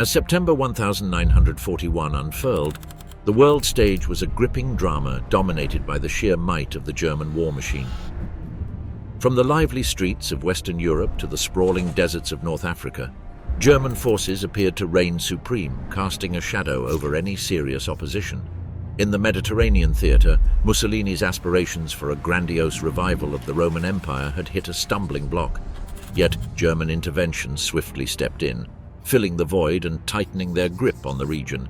As September 1941 unfurled, the world stage was a gripping drama dominated by the sheer might of the German war machine. From the lively streets of Western Europe to the sprawling deserts of North Africa, German forces appeared to reign supreme, casting a shadow over any serious opposition. In the Mediterranean theatre, Mussolini's aspirations for a grandiose revival of the Roman Empire had hit a stumbling block. Yet German intervention swiftly stepped in, filling the void and tightening their grip on the region.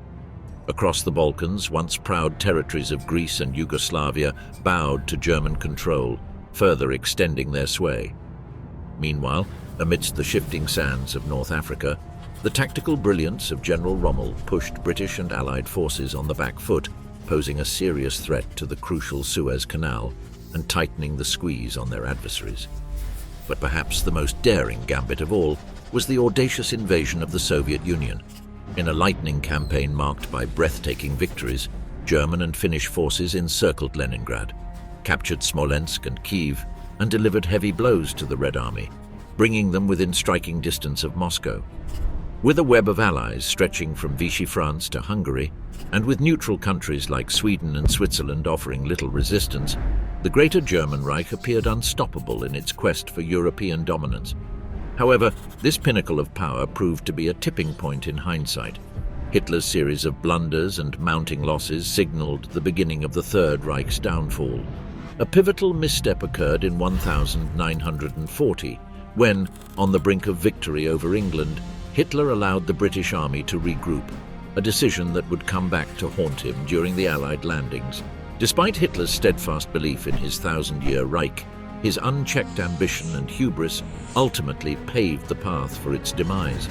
Across the Balkans, once proud territories of Greece and Yugoslavia bowed to German control, further extending their sway. Meanwhile, amidst the shifting sands of North Africa, the tactical brilliance of General Rommel pushed British and Allied forces on the back foot, posing a serious threat to the crucial Suez Canal and tightening the squeeze on their adversaries. But perhaps the most daring gambit of all was the audacious invasion of the Soviet Union. In a lightning campaign marked by breathtaking victories, German and Finnish forces encircled Leningrad, captured Smolensk and Kiev, and delivered heavy blows to the Red Army, bringing them within striking distance of Moscow. With a web of allies stretching from Vichy France to Hungary, and with neutral countries like Sweden and Switzerland offering little resistance, the Greater German Reich appeared unstoppable in its quest for European dominance. However, this pinnacle of power proved to be a tipping point in hindsight. Hitler's series of blunders and mounting losses signaled the beginning of the Third Reich's downfall. A pivotal misstep occurred in 1940, when, on the brink of victory over England, Hitler allowed the British army to regroup, a decision that would come back to haunt him during the Allied landings. Despite Hitler's steadfast belief in his thousand-year Reich, his unchecked ambition and hubris ultimately paved the path for its demise.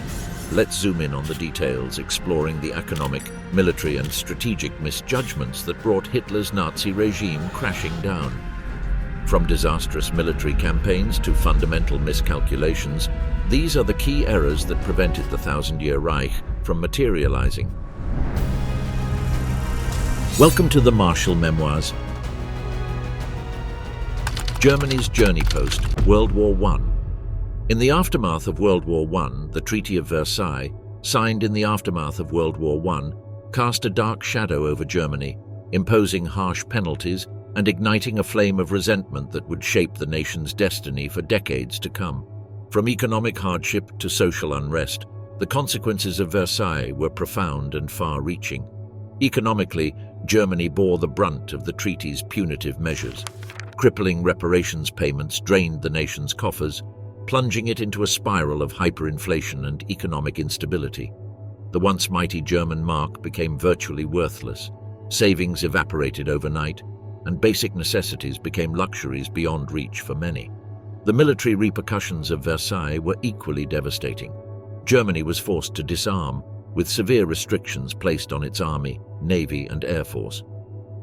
Let's zoom in on the details, exploring the economic, military and strategic misjudgments that brought Hitler's Nazi regime crashing down. From disastrous military campaigns to fundamental miscalculations, these are the key errors that prevented the Thousand-Year Reich from materializing. Welcome to the Marshall Memoirs. Germany's Journey Post, World War I. In the aftermath of World War I, the Treaty of Versailles, signed in the aftermath of World War I, cast a dark shadow over Germany, imposing harsh penalties and igniting a flame of resentment that would shape the nation's destiny for decades to come. From economic hardship to social unrest, the consequences of Versailles were profound and far-reaching. Economically, Germany bore the brunt of the treaty's punitive measures. Crippling reparations payments drained the nation's coffers, plunging it into a spiral of hyperinflation and economic instability. The once mighty German mark became virtually worthless, savings evaporated overnight, and basic necessities became luxuries beyond reach for many. The military repercussions of Versailles were equally devastating. Germany was forced to disarm, with severe restrictions placed on its army, navy, and air force.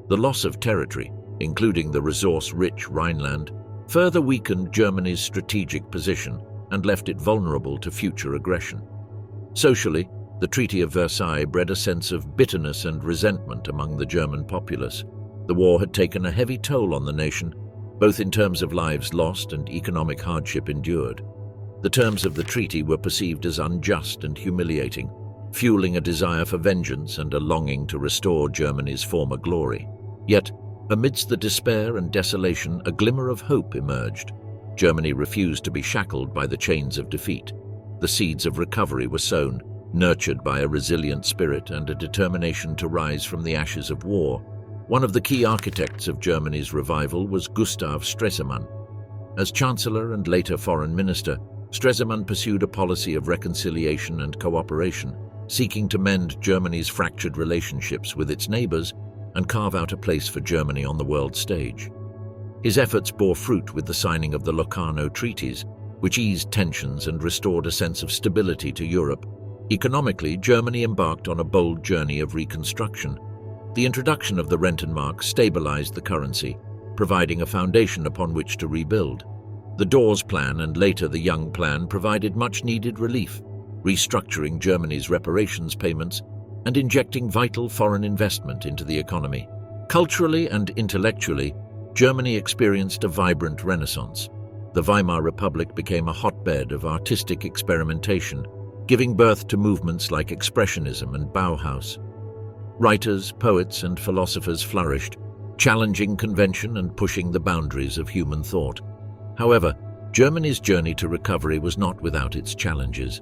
The loss of territory, including the resource-rich Rhineland, further weakened Germany's strategic position and left it vulnerable to future aggression. Socially, the Treaty of Versailles bred a sense of bitterness and resentment among the German populace. The war had taken a heavy toll on the nation, both in terms of lives lost and economic hardship endured. The terms of the treaty were perceived as unjust and humiliating, fueling a desire for vengeance and a longing to restore Germany's former glory. Yet, amidst the despair and desolation, a glimmer of hope emerged. Germany refused to be shackled by the chains of defeat. The seeds of recovery were sown, nurtured by a resilient spirit and a determination to rise from the ashes of war. One of the key architects of Germany's revival was Gustav Stresemann. As Chancellor and later Foreign Minister, Stresemann pursued a policy of reconciliation and cooperation, seeking to mend Germany's fractured relationships with its neighbors and carve out a place for Germany on the world stage. His efforts bore fruit with the signing of the Locarno Treaties, which eased tensions and restored a sense of stability to Europe. Economically, Germany embarked on a bold journey of reconstruction. The introduction of the Rentenmark stabilized the currency, providing a foundation upon which to rebuild. The Dawes Plan and later the Young Plan provided much-needed relief, restructuring Germany's reparations payments and injecting vital foreign investment into the economy. Culturally and intellectually, Germany experienced a vibrant renaissance. The Weimar Republic became a hotbed of artistic experimentation, giving birth to movements like Expressionism and Bauhaus. Writers, poets, and philosophers flourished, challenging convention and pushing the boundaries of human thought. However, Germany's journey to recovery was not without its challenges.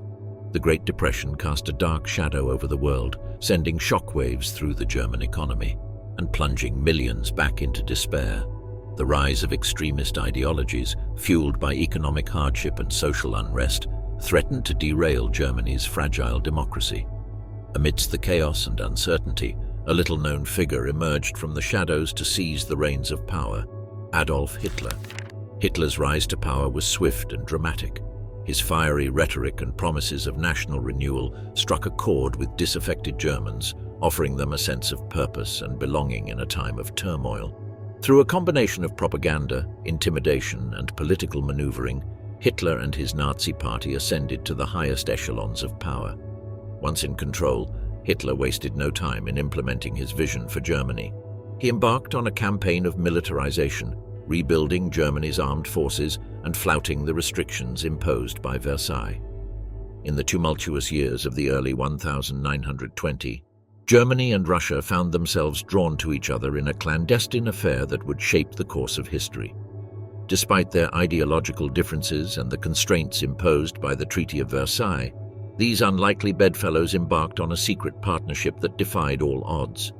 The Great Depression cast a dark shadow over the world, sending shockwaves through the German economy and plunging millions back into despair. The rise of extremist ideologies, fueled by economic hardship and social unrest, threatened to derail Germany's fragile democracy. Amidst the chaos and uncertainty, a little-known figure emerged from the shadows to seize the reins of power: Adolf Hitler. Hitler's rise to power was swift and dramatic. His fiery rhetoric and promises of national renewal struck a chord with disaffected Germans, offering them a sense of purpose and belonging in a time of turmoil. Through a combination of propaganda, intimidation, and political maneuvering, Hitler and his Nazi party ascended to the highest echelons of power. Once in control, Hitler wasted no time in implementing his vision for Germany. He embarked on a campaign of militarization, rebuilding Germany's armed forces and flouting the restrictions imposed by Versailles. In the tumultuous years of the early 1920, Germany and Russia found themselves drawn to each other in a clandestine affair that would shape the course of history. Despite their ideological differences and the constraints imposed by the Treaty of Versailles, these unlikely bedfellows embarked on a secret partnership that defied all odds.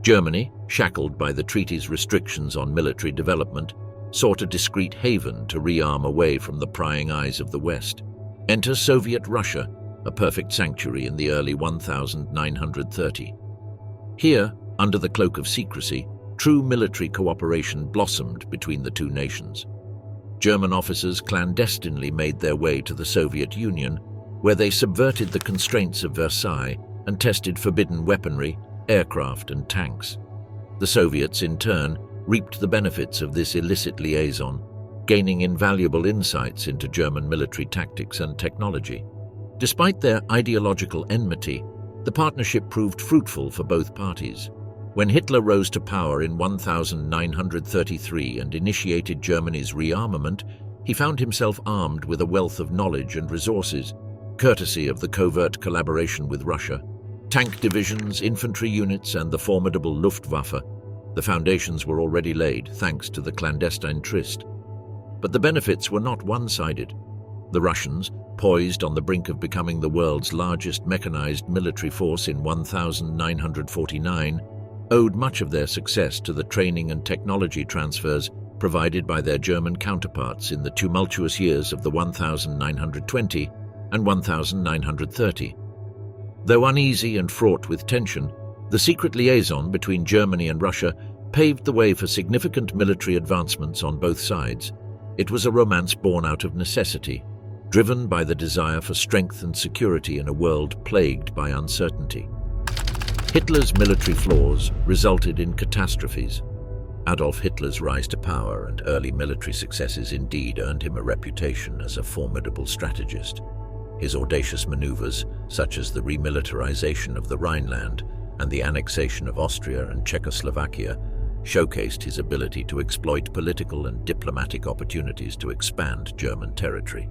Germany, shackled by the treaty's restrictions on military development, sought a discreet haven to rearm away from the prying eyes of the West. Enter Soviet Russia, a perfect sanctuary in the early 1930. Here, under the cloak of secrecy, true military cooperation blossomed between the two nations. German officers clandestinely made their way to the Soviet Union, where they subverted the constraints of Versailles and tested forbidden weaponry, aircraft, and tanks. The Soviets, in turn, reaped the benefits of this illicit liaison, gaining invaluable insights into German military tactics and technology. Despite their ideological enmity, the partnership proved fruitful for both parties. When Hitler rose to power in 1933 and initiated Germany's rearmament, he found himself armed with a wealth of knowledge and resources, courtesy of the covert collaboration with Russia. Tank divisions, infantry units, and the formidable Luftwaffe, the foundations were already laid thanks to the clandestine tryst. But the benefits were not one-sided. The Russians, poised on the brink of becoming the world's largest mechanized military force in 1949, owed much of their success to the training and technology transfers provided by their German counterparts in the tumultuous years of the 1920 and 1930. Though uneasy and fraught with tension, the secret liaison between Germany and Russia paved the way for significant military advancements on both sides. It was a romance born out of necessity, driven by the desire for strength and security in a world plagued by uncertainty. Hitler's military flaws resulted in catastrophes. Adolf Hitler's rise to power and early military successes indeed earned him a reputation as a formidable strategist. His audacious maneuvers, such as the remilitarization of the Rhineland and the annexation of Austria and Czechoslovakia, showcased his ability to exploit political and diplomatic opportunities to expand German territory.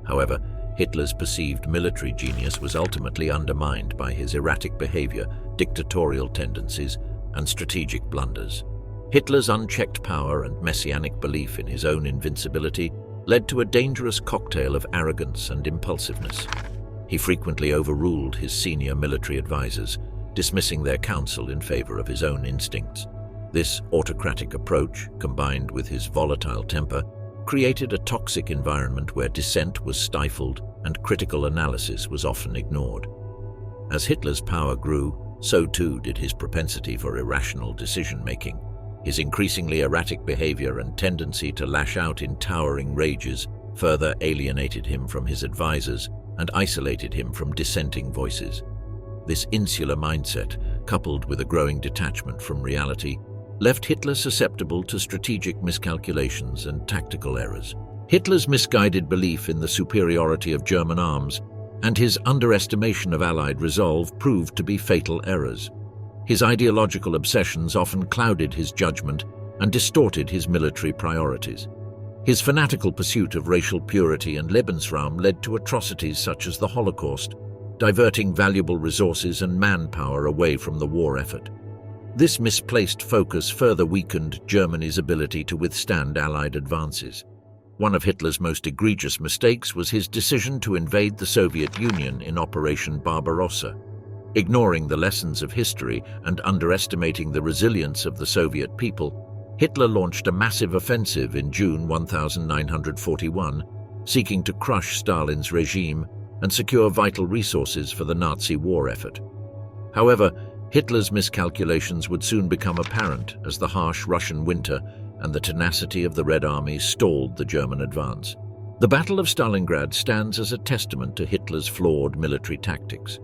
However, Hitler's perceived military genius was ultimately undermined by his erratic behavior, dictatorial tendencies, and strategic blunders. Hitler's unchecked power and messianic belief in his own invincibility led to a dangerous cocktail of arrogance and impulsiveness. He frequently overruled his senior military advisors, dismissing their counsel in favor of his own instincts. This autocratic approach, combined with his volatile temper, created a toxic environment where dissent was stifled and critical analysis was often ignored. As Hitler's power grew, so too did his propensity for irrational decision-making. His increasingly erratic behavior and tendency to lash out in towering rages further alienated him from his advisors and isolated him from dissenting voices. This insular mindset, coupled with a growing detachment from reality, left Hitler susceptible to strategic miscalculations and tactical errors. Hitler's misguided belief in the superiority of German arms and his underestimation of Allied resolve proved to be fatal errors. His ideological obsessions often clouded his judgment and distorted his military priorities. His fanatical pursuit of racial purity and Lebensraum led to atrocities such as the Holocaust, diverting valuable resources and manpower away from the war effort. This misplaced focus further weakened Germany's ability to withstand Allied advances. One of Hitler's most egregious mistakes was his decision to invade the Soviet Union in Operation Barbarossa. Ignoring the lessons of history and underestimating the resilience of the Soviet people, Hitler launched a massive offensive in June 1941, seeking to crush Stalin's regime and secure vital resources for the Nazi war effort. However, Hitler's miscalculations would soon become apparent as the harsh Russian winter and the tenacity of the Red Army stalled the German advance. The Battle of Stalingrad stands as a testament to Hitler's flawed military tactics.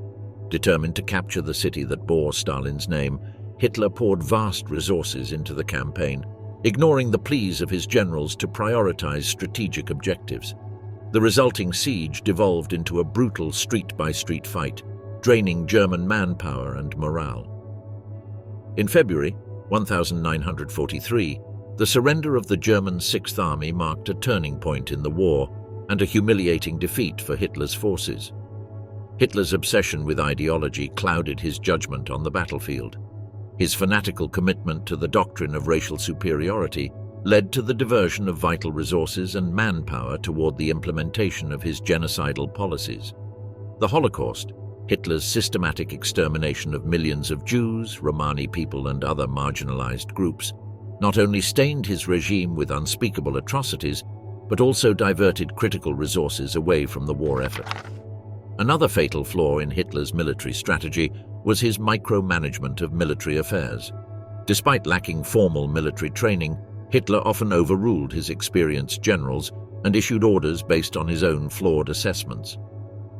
Determined to capture the city that bore Stalin's name, Hitler poured vast resources into the campaign, ignoring the pleas of his generals to prioritize strategic objectives. The resulting siege devolved into a brutal street-by-street fight, draining German manpower and morale. In February 1943, the surrender of the German Sixth Army marked a turning point in the war and a humiliating defeat for Hitler's forces. Hitler's obsession with ideology clouded his judgment on the battlefield. His fanatical commitment to the doctrine of racial superiority led to the diversion of vital resources and manpower toward the implementation of his genocidal policies. The Holocaust, Hitler's systematic extermination of millions of Jews, Romani people, and other marginalized groups, not only stained his regime with unspeakable atrocities, but also diverted critical resources away from the war effort. Another fatal flaw in Hitler's military strategy was his micromanagement of military affairs. Despite lacking formal military training, Hitler often overruled his experienced generals and issued orders based on his own flawed assessments.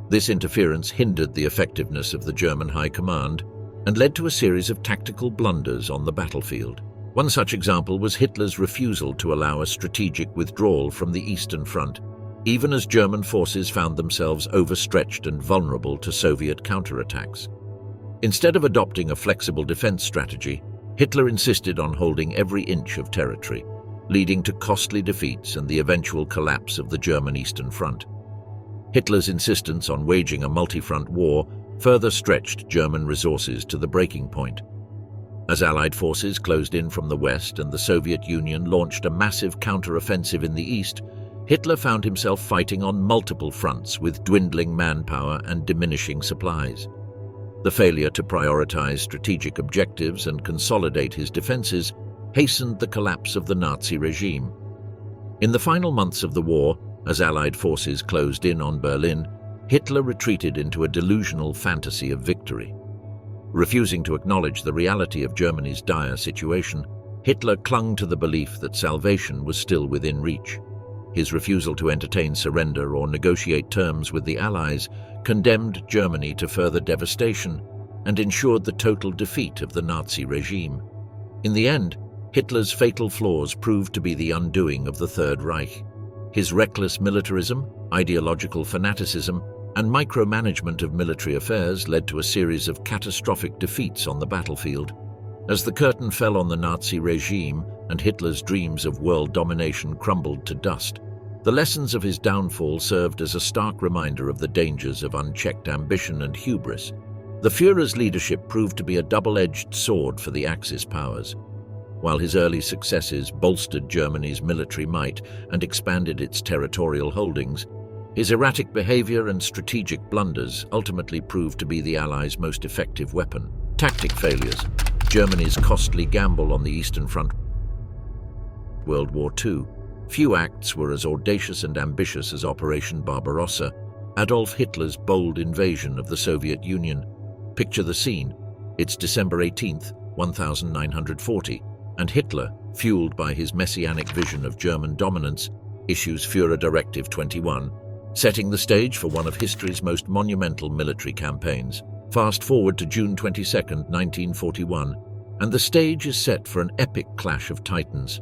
This interference hindered the effectiveness of the German High Command and led to a series of tactical blunders on the battlefield. One such example was Hitler's refusal to allow a strategic withdrawal from the Eastern Front, even as German forces found themselves overstretched and vulnerable to Soviet counterattacks. Instead of adopting a flexible defense strategy, Hitler insisted on holding every inch of territory, leading to costly defeats and the eventual collapse of the German Eastern Front. Hitler's insistence on waging a multi-front war further stretched German resources to the breaking point. As Allied forces closed in from the west and the Soviet Union launched a massive counter-offensive in the east, Hitler found himself fighting on multiple fronts with dwindling manpower and diminishing supplies. The failure to prioritize strategic objectives and consolidate his defenses hastened the collapse of the Nazi regime. In the final months of the war, as Allied forces closed in on Berlin, Hitler retreated into a delusional fantasy of victory. Refusing to acknowledge the reality of Germany's dire situation, Hitler clung to the belief that salvation was still within reach. His refusal to entertain surrender or negotiate terms with the Allies condemned Germany to further devastation and ensured the total defeat of the Nazi regime. In the end, Hitler's fatal flaws proved to be the undoing of the Third Reich. His reckless militarism, ideological fanaticism, and micromanagement of military affairs led to a series of catastrophic defeats on the battlefield. As the curtain fell on the Nazi regime and Hitler's dreams of world domination crumbled to dust, the lessons of his downfall served as a stark reminder of the dangers of unchecked ambition and hubris. The Führer's leadership proved to be a double-edged sword for the Axis powers. While his early successes bolstered Germany's military might and expanded its territorial holdings, his erratic behavior and strategic blunders ultimately proved to be the Allies' most effective weapon. Tactic failures, Germany's costly gamble on the Eastern Front. World War II. Few acts were as audacious and ambitious as Operation Barbarossa, Adolf Hitler's bold invasion of the Soviet Union. Picture the scene. It's December 18, 1940, and Hitler, fueled by his messianic vision of German dominance, issues Führer Directive 21, setting the stage for one of history's most monumental military campaigns. Fast forward to June 22, 1941, and the stage is set for an epic clash of titans.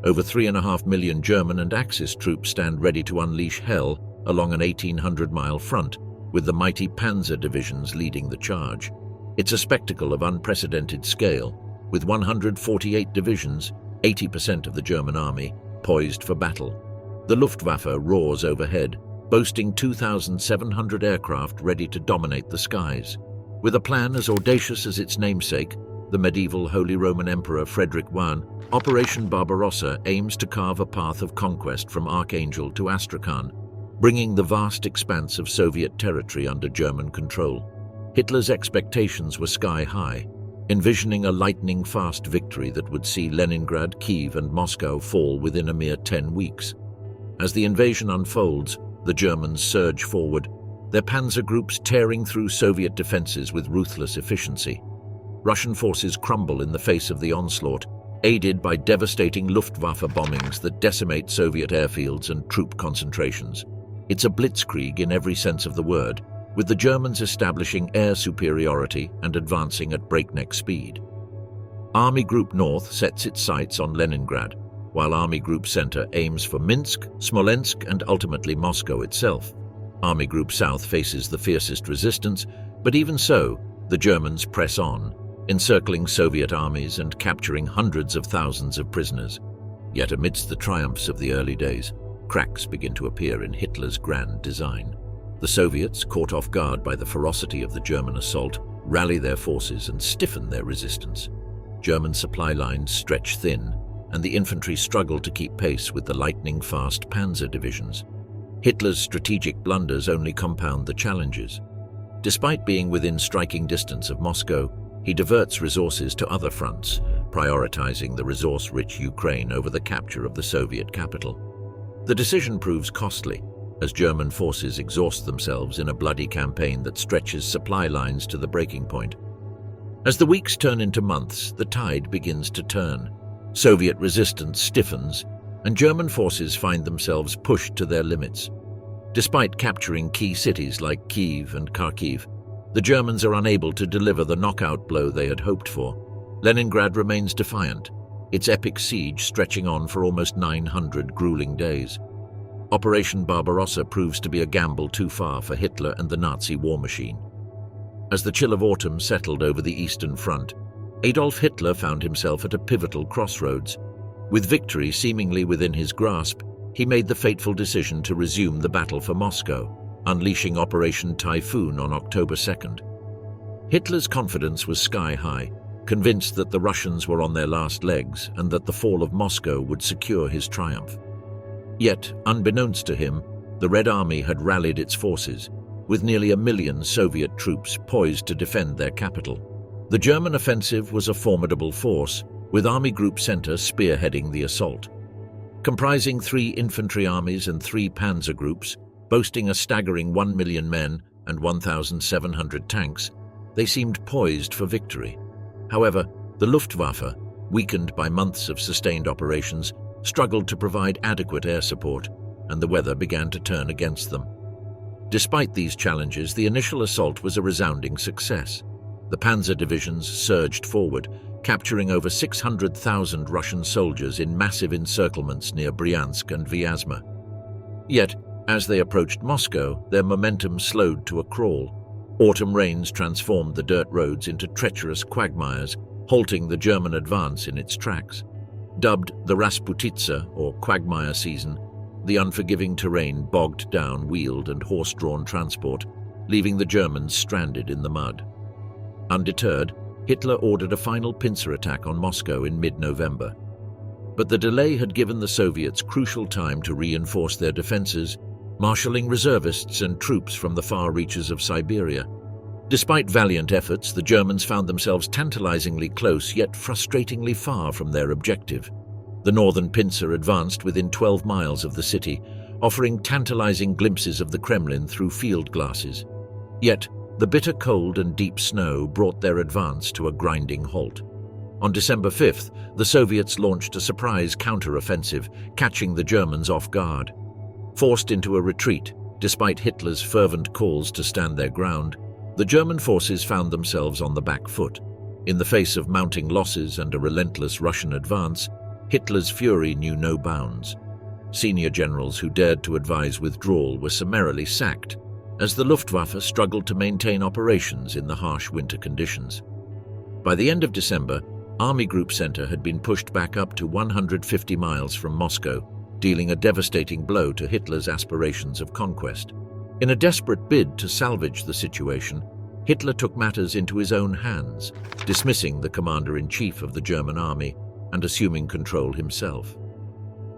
Over 3.5 million German and Axis troops stand ready to unleash hell along an 1,800-mile front, with the mighty panzer divisions leading the charge. It's a spectacle of unprecedented scale, with 148 divisions, 80% of the German army, poised for battle. The Luftwaffe roars overhead, boasting 2,700 aircraft ready to dominate the skies. With a plan as audacious as its namesake, the medieval Holy Roman Emperor Frederick I, Operation Barbarossa aims to carve a path of conquest from Archangel to Astrakhan, bringing the vast expanse of Soviet territory under German control. Hitler's expectations were sky-high, envisioning a lightning-fast victory that would see Leningrad, Kyiv and Moscow fall within a mere 10 weeks. As the invasion unfolds, the Germans surge forward, their panzer groups tearing through Soviet defenses with ruthless efficiency. Russian forces crumble in the face of the onslaught, aided by devastating Luftwaffe bombings that decimate Soviet airfields and troop concentrations. It's a blitzkrieg in every sense of the word, with the Germans establishing air superiority and advancing at breakneck speed. Army Group North sets its sights on Leningrad, while Army Group Center aims for Minsk, Smolensk, and ultimately Moscow itself. Army Group South faces the fiercest resistance, but even so, the Germans press on, encircling Soviet armies and capturing hundreds of thousands of prisoners. Yet amidst the triumphs of the early days, cracks begin to appear in Hitler's grand design. The Soviets, caught off guard by the ferocity of the German assault, rally their forces and stiffen their resistance. German supply lines stretch thin, and the infantry struggle to keep pace with the lightning-fast panzer divisions. Hitler's strategic blunders only compound the challenges. Despite being within striking distance of Moscow, he diverts resources to other fronts, prioritizing the resource-rich Ukraine over the capture of the Soviet capital. The decision proves costly, as German forces exhaust themselves in a bloody campaign that stretches supply lines to the breaking point. As the weeks turn into months, the tide begins to turn. Soviet resistance stiffens, and German forces find themselves pushed to their limits. Despite capturing key cities like Kyiv and Kharkiv, the Germans are unable to deliver the knockout blow they had hoped for. Leningrad remains defiant, its epic siege stretching on for almost 900 grueling days. Operation Barbarossa proves to be a gamble too far for Hitler and the Nazi war machine. As the chill of autumn settled over the Eastern Front, Adolf Hitler found himself at a pivotal crossroads. With victory seemingly within his grasp, he made the fateful decision to resume the battle for Moscow, unleashing Operation Typhoon on October 2nd. Hitler's confidence was sky-high, convinced that the Russians were on their last legs and that the fall of Moscow would secure his triumph. Yet, unbeknownst to him, the Red Army had rallied its forces, with nearly 1 million Soviet troops poised to defend their capital. The German offensive was a formidable force, with Army Group Center spearheading the assault. Comprising 3 infantry armies and 3 panzer groups, boasting a staggering 1 million men and 1,700 tanks, they seemed poised for victory. However, the Luftwaffe, weakened by months of sustained operations, struggled to provide adequate air support, and the weather began to turn against them. Despite these challenges, the initial assault was a resounding success. The panzer divisions surged forward, capturing over 600,000 Russian soldiers in massive encirclements near Bryansk and Vyazma. Yet, as they approached Moscow, their momentum slowed to a crawl. Autumn rains transformed the dirt roads into treacherous quagmires, halting the German advance in its tracks. Dubbed the Rasputitsa, or quagmire season, the unforgiving terrain bogged down wheeled and horse-drawn transport, leaving the Germans stranded in the mud. Undeterred, Hitler ordered a final pincer attack on Moscow in mid-November. But the delay had given the Soviets crucial time to reinforce their defenses, marshalling reservists and troops from the far reaches of Siberia. Despite valiant efforts, the Germans found themselves tantalizingly close yet frustratingly far from their objective. The northern pincer advanced within 12 miles of the city, offering tantalizing glimpses of the Kremlin through field glasses. Yet, the bitter cold and deep snow brought their advance to a grinding halt. On December 5th, the Soviets launched a surprise counter-offensive, catching the Germans off guard. Forced into a retreat, despite Hitler's fervent calls to stand their ground, the German forces found themselves on the back foot. In the face of mounting losses and a relentless Russian advance, Hitler's fury knew no bounds. Senior generals who dared to advise withdrawal were summarily sacked, as the Luftwaffe struggled to maintain operations in the harsh winter conditions. By the end of December, Army Group Center had been pushed back up to 150 miles from Moscow, dealing a devastating blow to Hitler's aspirations of conquest. In a desperate bid to salvage the situation, Hitler took matters into his own hands, dismissing the commander-in-chief of the German army and assuming control himself.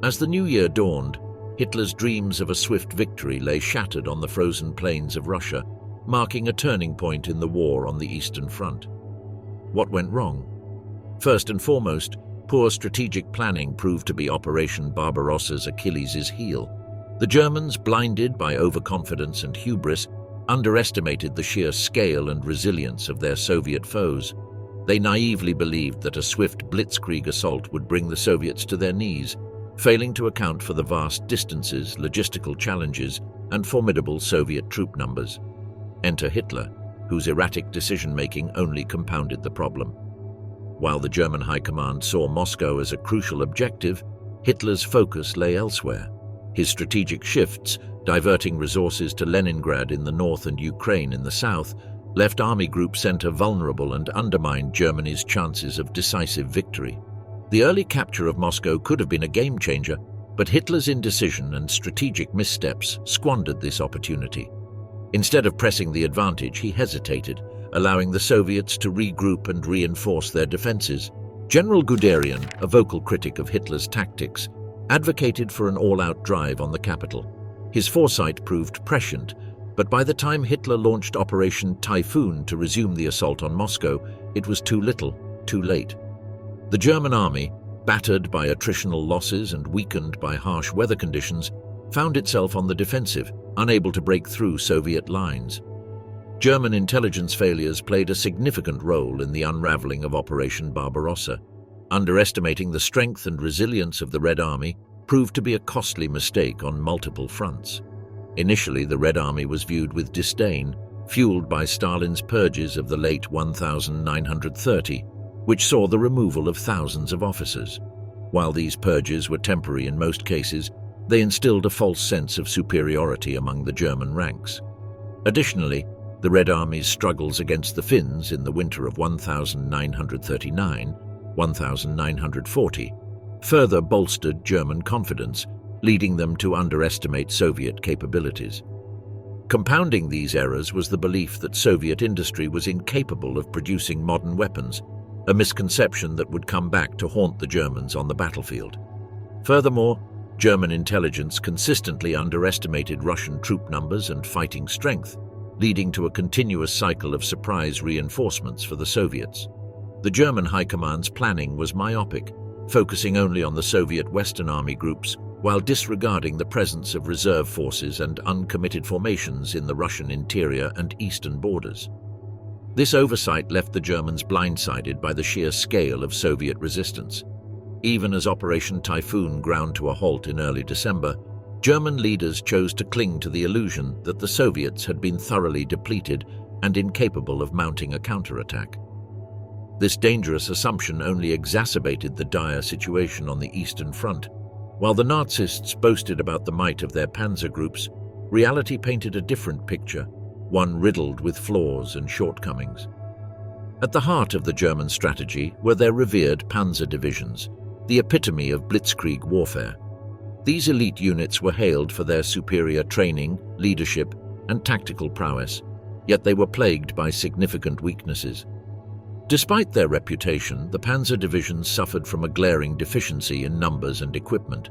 As the new year dawned, Hitler's dreams of a swift victory lay shattered on the frozen plains of Russia, marking a turning point in the war on the Eastern Front. What went wrong? First and foremost, poor strategic planning proved to be Operation Barbarossa's Achilles' heel. The Germans, blinded by overconfidence and hubris, underestimated the sheer scale and resilience of their Soviet foes. They naively believed that a swift blitzkrieg assault would bring the Soviets to their knees, failing to account for the vast distances, logistical challenges, and formidable Soviet troop numbers. Enter Hitler, whose erratic decision-making only compounded the problem. While the German High Command saw Moscow as a crucial objective, Hitler's focus lay elsewhere. His strategic shifts, diverting resources to Leningrad in the north and Ukraine in the south, left Army Group Center vulnerable and undermined Germany's chances of decisive victory. The early capture of Moscow could have been a game-changer, but Hitler's indecision and strategic missteps squandered this opportunity. Instead of pressing the advantage, he hesitated, allowing the Soviets to regroup and reinforce their defenses. General Guderian, a vocal critic of Hitler's tactics, advocated for an all-out drive on the capital. His foresight proved prescient, but by the time Hitler launched Operation Typhoon to resume the assault on Moscow, it was too little, too late. The German army, battered by attritional losses and weakened by harsh weather conditions, found itself on the defensive, unable to break through Soviet lines. German intelligence failures played a significant role in the unraveling of Operation Barbarossa. Underestimating the strength and resilience of the Red Army proved to be a costly mistake on multiple fronts. Initially, the Red Army was viewed with disdain, fueled by Stalin's purges of the late 1930, which saw the removal of thousands of officers. While these purges were temporary in most cases, they instilled a false sense of superiority among the German ranks. Additionally, the Red Army's struggles against the Finns in the winter of 1939-1940 further bolstered German confidence, leading them to underestimate Soviet capabilities. Compounding these errors was the belief that Soviet industry was incapable of producing modern weapons, a misconception that would come back to haunt the Germans on the battlefield. Furthermore, German intelligence consistently underestimated Russian troop numbers and fighting strength, leading to a continuous cycle of surprise reinforcements for the Soviets. The German High Command's planning was myopic, focusing only on the Soviet Western Army groups while disregarding the presence of reserve forces and uncommitted formations in the Russian interior and eastern borders. This oversight left the Germans blindsided by the sheer scale of Soviet resistance. Even as Operation Typhoon ground to a halt in early December, German leaders chose to cling to the illusion that the Soviets had been thoroughly depleted and incapable of mounting a counterattack. This dangerous assumption only exacerbated the dire situation on the Eastern Front. While the Nazists boasted about the might of their panzer groups, reality painted a different picture, one riddled with flaws and shortcomings. At the heart of the German strategy were their revered panzer divisions, the epitome of blitzkrieg warfare. These elite units were hailed for their superior training, leadership, and tactical prowess, yet they were plagued by significant weaknesses. Despite their reputation, the panzer divisions suffered from a glaring deficiency in numbers and equipment.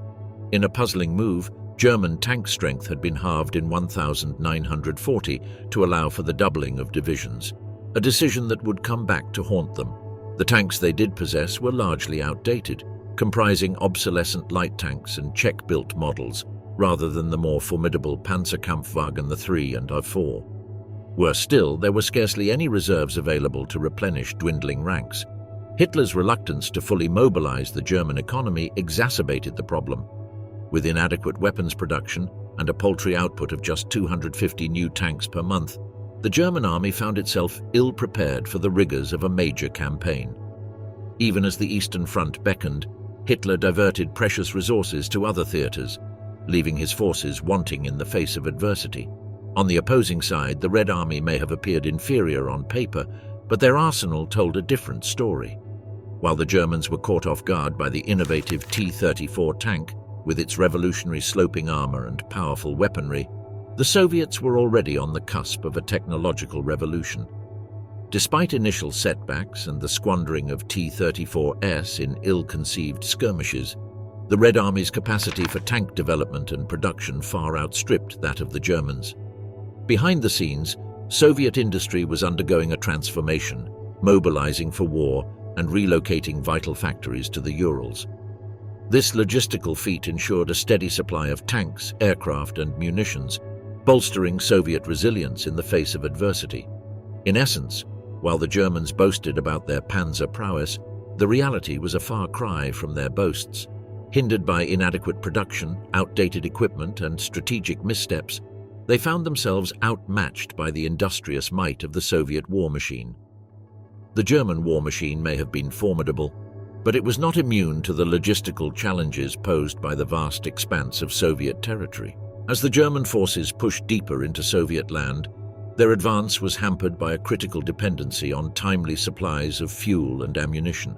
In a puzzling move, German tank strength had been halved in 1940 to allow for the doubling of divisions, a decision that would come back to haunt them. The tanks they did possess were largely outdated, comprising obsolescent light tanks and Czech-built models, rather than the more formidable Panzerkampfwagen III and IV. Worse still, there were scarcely any reserves available to replenish dwindling ranks. Hitler's reluctance to fully mobilize the German economy exacerbated the problem. With inadequate weapons production and a paltry output of just 250 new tanks per month, the German army found itself ill-prepared for the rigors of a major campaign. Even as the Eastern Front beckoned, Hitler diverted precious resources to other theaters, leaving his forces wanting in the face of adversity. On the opposing side, the Red Army may have appeared inferior on paper, but their arsenal told a different story. While the Germans were caught off guard by the innovative T-34 tank, With its revolutionary sloping armor and powerful weaponry, the Soviets were already on the cusp of a technological revolution. Despite initial setbacks and the squandering of T-34s in ill-conceived skirmishes, the Red Army's capacity for tank development and production far outstripped that of the Germans. Behind the scenes, Soviet industry was undergoing a transformation, mobilizing for war and relocating vital factories to the Urals. This logistical feat ensured a steady supply of tanks, aircraft, and munitions, bolstering Soviet resilience in the face of adversity. In essence, while the Germans boasted about their panzer prowess, the reality was a far cry from their boasts. Hindered by inadequate production, outdated equipment, and strategic missteps, they found themselves outmatched by the industrious might of the Soviet war machine. The German war machine may have been formidable, but it was not immune to the logistical challenges posed by the vast expanse of Soviet territory. As the German forces pushed deeper into Soviet land, their advance was hampered by a critical dependency on timely supplies of fuel and ammunition.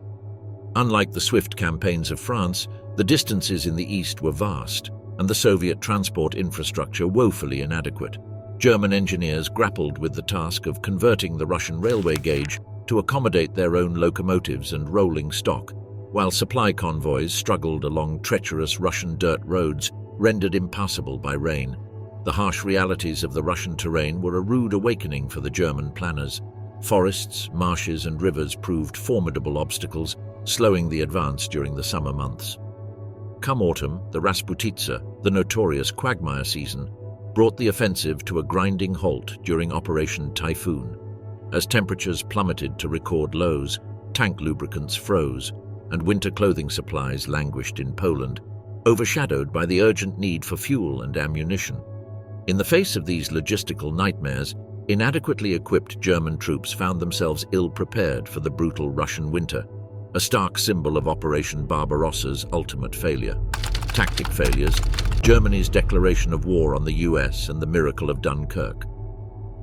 Unlike the swift campaigns of France, the distances in the east were vast, and the Soviet transport infrastructure woefully inadequate. German engineers grappled with the task of converting the Russian railway gauge to accommodate their own locomotives and rolling stock, while supply convoys struggled along treacherous Russian dirt roads rendered impassable by rain. The harsh realities of the Russian terrain were a rude awakening for the German planners. Forests, marshes, and rivers proved formidable obstacles, slowing the advance during the summer months. Come autumn, the Rasputitsa, the notorious quagmire season, brought the offensive to a grinding halt during Operation Typhoon. As temperatures plummeted to record lows, tank lubricants froze, and winter clothing supplies languished in Poland, overshadowed by the urgent need for fuel and ammunition. In the face of these logistical nightmares, inadequately equipped German troops found themselves ill-prepared for the brutal Russian winter, a stark symbol of Operation Barbarossa's ultimate failure. Tactic failures, Germany's declaration of war on the US, and the miracle of Dunkirk.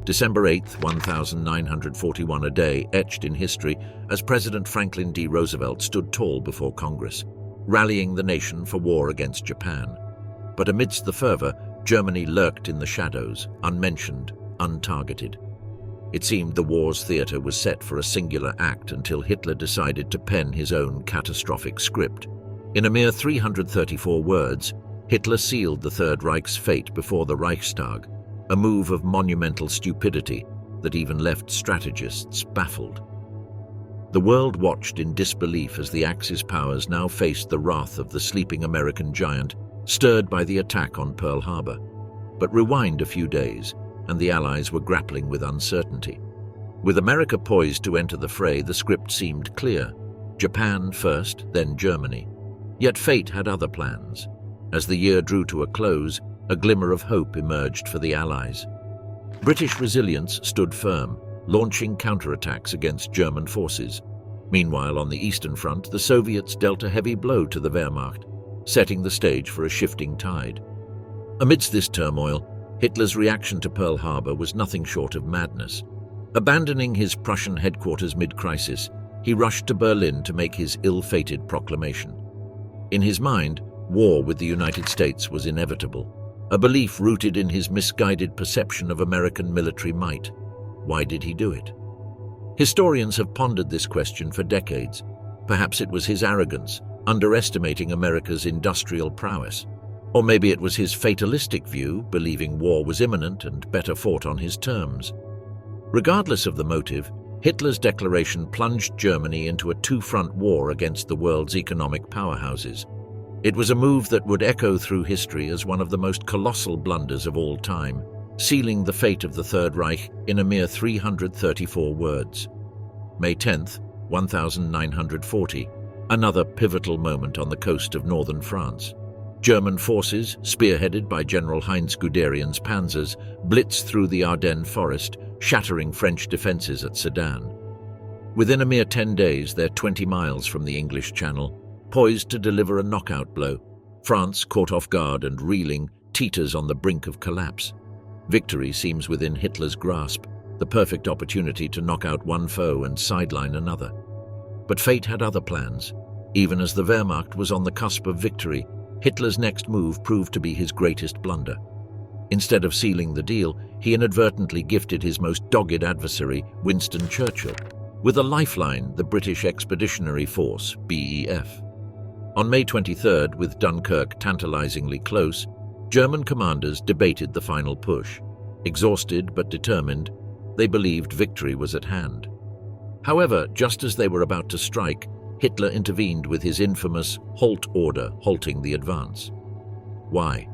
December 8, 1941, a day etched in history as President Franklin D. Roosevelt stood tall before Congress, rallying the nation for war against Japan. But amidst the fervor, Germany lurked in the shadows, unmentioned, untargeted. It seemed the war's theater was set for a singular act until Hitler decided to pen his own catastrophic script. In a mere 334 words, Hitler sealed the Third Reich's fate before the Reichstag, a move of monumental stupidity that even left strategists baffled. The world watched in disbelief as the Axis powers now faced the wrath of the sleeping American giant, stirred by the attack on Pearl Harbor. But rewind a few days, and the Allies were grappling with uncertainty. With America poised to enter the fray, the script seemed clear. Japan first, then Germany. Yet fate had other plans. As the year drew to a close, a glimmer of hope emerged for the Allies. British resilience stood firm, launching counterattacks against German forces. Meanwhile, on the Eastern Front, the Soviets dealt a heavy blow to the Wehrmacht, setting the stage for a shifting tide. Amidst this turmoil, Hitler's reaction to Pearl Harbor was nothing short of madness. Abandoning his Prussian headquarters mid-crisis, he rushed to Berlin to make his ill-fated proclamation. In his mind, war with the United States was inevitable, a belief rooted in his misguided perception of American military might. Why did he do it? Historians have pondered this question for decades. Perhaps it was his arrogance, underestimating America's industrial prowess. Or maybe it was his fatalistic view, believing war was imminent and better fought on his terms. Regardless of the motive, Hitler's declaration plunged Germany into a two-front war against the world's economic powerhouses. It was a move that would echo through history as one of the most colossal blunders of all time, sealing the fate of the Third Reich in a mere 334 words. May 10th, 1940, another pivotal moment on the coast of northern France. German forces, spearheaded by General Heinz Guderian's panzers, blitzed through the Ardennes forest, shattering French defenses at Sedan. Within a mere 10 days, they're 20 miles from the English Channel, poised to deliver a knockout blow. France, caught off guard and reeling, teeters on the brink of collapse. Victory seems within Hitler's grasp, the perfect opportunity to knock out one foe and sideline another. But fate had other plans. Even as the Wehrmacht was on the cusp of victory, Hitler's next move proved to be his greatest blunder. Instead of sealing the deal, he inadvertently gifted his most dogged adversary, Winston Churchill, with a lifeline, the British Expeditionary Force, BEF. On May 23rd, with Dunkirk tantalizingly close, German commanders debated the final push. Exhausted but determined, they believed victory was at hand. However, just as they were about to strike, Hitler intervened with his infamous halt order, halting the advance. Why?